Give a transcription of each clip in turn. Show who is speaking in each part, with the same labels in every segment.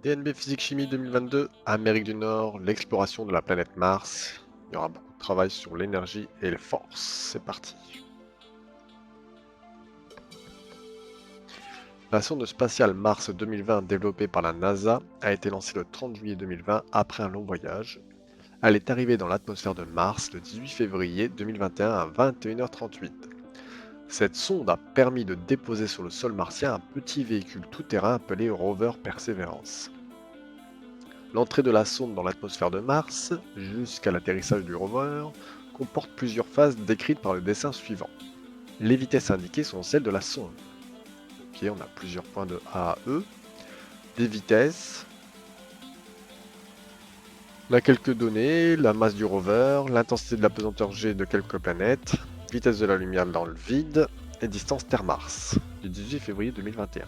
Speaker 1: DNB Physique Chimie 2022, Amérique du Nord, l'exploration de la planète Mars. Il y aura beaucoup de travail sur l'énergie et les forces. C'est parti. La sonde spatiale Mars 2020 développée par la NASA a été lancée le 30 juillet 2020 après un long voyage. Elle est arrivée dans l'atmosphère de Mars le 18 février 2021 à 21h38. Cette sonde a permis de déposer sur le sol martien un petit véhicule tout-terrain appelé rover Perseverance. L'entrée de la sonde dans l'atmosphère de Mars, jusqu'à l'atterrissage du rover, comporte plusieurs phases décrites par le dessin suivant. Les vitesses indiquées sont celles de la sonde. Ok, on a plusieurs points de A à E. Des vitesses. On a quelques données, la masse du rover, l'intensité de la pesanteur G de quelques planètes, vitesse de la lumière dans le vide et distance Terre-Mars, du 18 février 2021.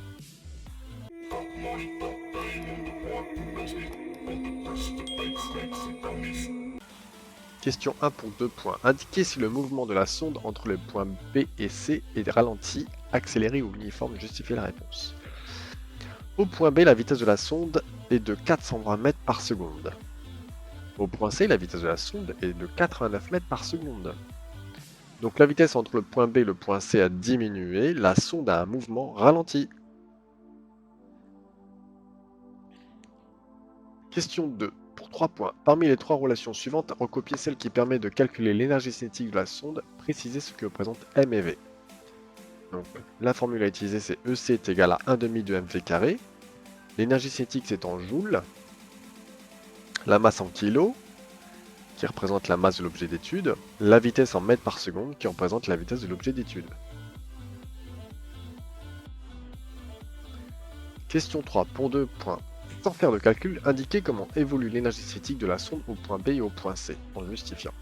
Speaker 1: Question 1 pour 2 points. Indiquez si le mouvement de la sonde entre les points B et C est ralenti, accéléré ou uniforme, justifiez la réponse. Au point B, la vitesse de la sonde est de 420 mètres par seconde. Au point C, la vitesse de la sonde est de 89 mètres par seconde. Donc la vitesse entre le point B et le point C a diminué, la sonde a un mouvement ralenti. Question 2, pour 3 points. Parmi les 3 relations suivantes, recopiez celle qui permet de calculer l'énergie cinétique de la sonde, précisez ce que représente M et V. Donc la formule à utiliser c'est EC est égal à 1/2 de mv carré. L'énergie cinétique c'est en joules. La masse en kilos, qui représente la masse de l'objet d'étude. La vitesse en mètres par seconde, qui représente la vitesse de l'objet d'étude. Question 3, pour 2 points. Sans faire de calcul, indiquez comment évolue l'énergie cinétique de la sonde au point B et au point C, en justifiant.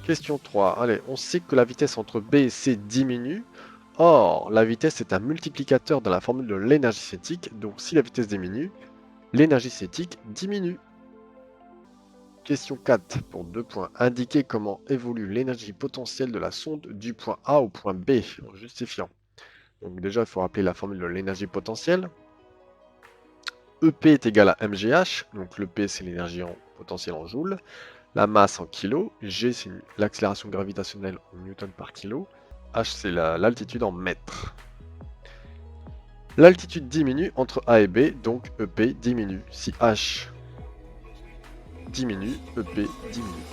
Speaker 1: Question 3, allez, on sait que la vitesse entre B et C diminue. Or, la vitesse est un multiplicateur dans la formule de l'énergie cinétique, donc si la vitesse diminue, l'énergie cinétique diminue. Question 4 pour 2 points. Indiquez comment évolue l'énergie potentielle de la sonde du point A au point B, en justifiant. Donc déjà, il faut rappeler la formule de l'énergie potentielle. EP est égal à mgh, donc le P c'est l'énergie potentielle en joules, la masse en kilos, G c'est l'accélération gravitationnelle en newton par kilo, H c'est l'altitude en mètres. L'altitude diminue entre A et B, donc EP diminue. Si H diminue, EP diminue.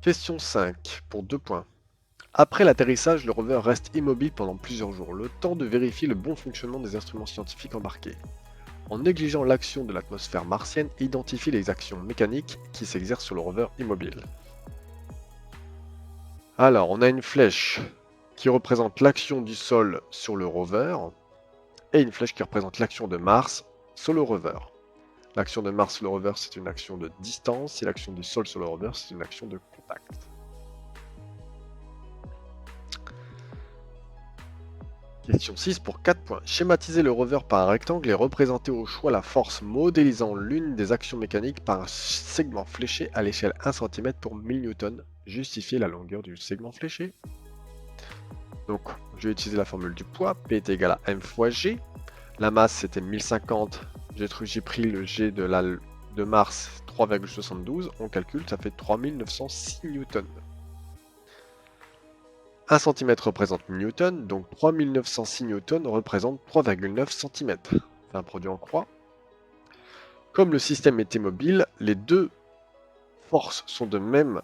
Speaker 1: Question 5 pour 2 points. Après l'atterrissage, le rover reste immobile pendant plusieurs jours, le temps de vérifier le bon fonctionnement des instruments scientifiques embarqués. En négligeant l'action de l'atmosphère martienne, identifie les actions mécaniques qui s'exercent sur le rover immobile. Alors, on a une flèche qui représente l'action du sol sur le rover et une flèche qui représente l'action de Mars sur le rover. L'action de Mars sur le rover, c'est une action de distance et l'action du sol sur le rover, c'est une action de contact. Question 6 pour 4 points. Schématiser le rover par un rectangle et représenter au choix la force modélisant l'une des actions mécaniques par un segment fléché à l'échelle 1 cm pour 1000 N. Justifier la longueur du segment fléché. Donc, je vais utiliser la formule du poids. P est égal à M fois G. La masse, c'était 1050. J'ai pris le G de Mars, 3,72. On calcule, ça fait 3906 N. 1 cm représente newton, donc 3906 newtons représente 3,9 cm. C'est un produit en croix. Comme le système est immobile, les deux forces sont de même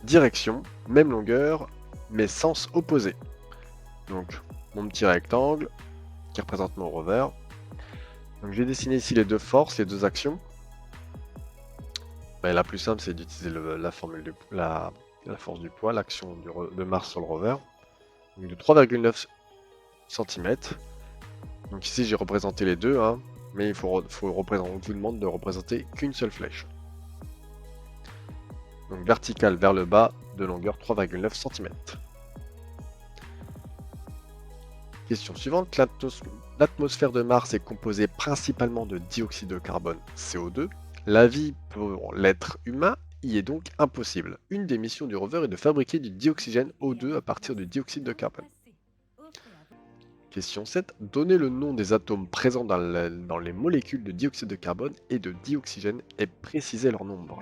Speaker 1: direction, même longueur, mais sens opposé. Donc mon petit rectangle qui représente mon rover. Donc j'ai dessiné ici les deux forces, les deux actions. La plus simple c'est d'utiliser la formule de la force du poids, l'action de Mars sur le rover. Donc de 3,9 cm. Donc ici j'ai représenté les deux, hein, mais on vous demande de représenter qu'une seule flèche. Donc verticale vers le bas de longueur 3,9 cm. Question suivante, l'atmosphère de Mars est composée principalement de dioxyde de carbone, CO2. La vie pour l'être humain y est donc impossible. Une des missions du rover est de fabriquer du dioxygène O2 à partir du dioxyde de carbone. Question 7. Donnez le nom des atomes présents dans les molécules de dioxyde de carbone et de dioxygène et précisez leur nombre.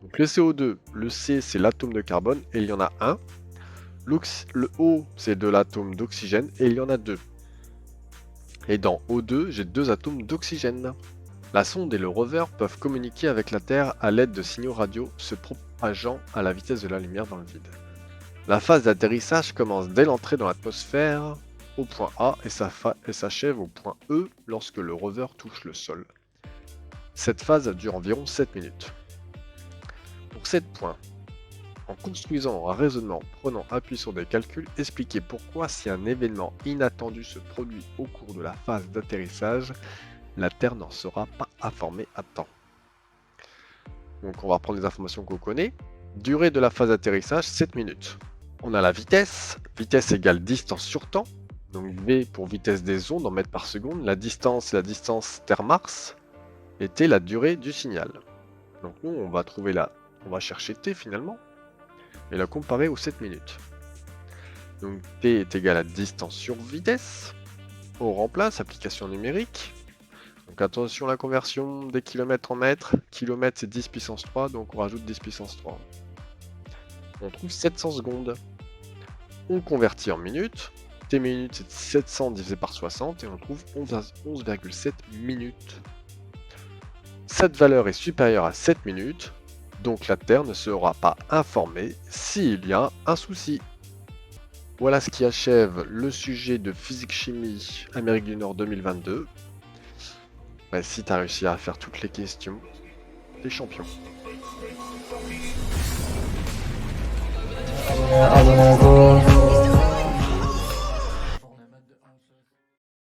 Speaker 1: Donc le CO2, le C c'est l'atome de carbone et il y en a un. Le O c'est de l'atome d'oxygène et il y en a deux. Et dans O2, j'ai deux atomes d'oxygène. La sonde et le rover peuvent communiquer avec la Terre à l'aide de signaux radio se propageant à la vitesse de la lumière dans le vide. La phase d'atterrissage commence dès l'entrée dans l'atmosphère au point A et s'achève au point E lorsque le rover touche le sol. Cette phase dure environ 7 minutes. Pour 7 points, en construisant un raisonnement prenant appui sur des calculs, expliquez pourquoi si un événement inattendu se produit au cours de la phase d'atterrissage, la Terre n'en sera pas informée à temps. Donc on va reprendre les informations qu'on connaît. Durée de la phase d'atterrissage, 7 minutes. On a la vitesse, vitesse égale distance sur temps. Donc V pour vitesse des ondes en mètres par seconde. La distance, c'est la distance Terre-Mars. Et T, la durée du signal. Donc nous, on va chercher T finalement. Et la comparer aux 7 minutes. Donc T est égal à distance sur vitesse. On remplace, application numérique. Donc attention à la conversion des kilomètres en mètres. Kilomètre c'est 10 puissance 3, donc on rajoute 10 puissance 3. On trouve 700 secondes. On convertit en minutes. T minutes c'est 700 divisé par 60 et on trouve 11,7 minutes. Cette valeur est supérieure à 7 minutes, donc la Terre ne sera pas informée s'il y a un souci. Voilà ce qui achève le sujet de physique-chimie Amérique du Nord 2022. Si tu as réussi à faire toutes les questions, t'es champion.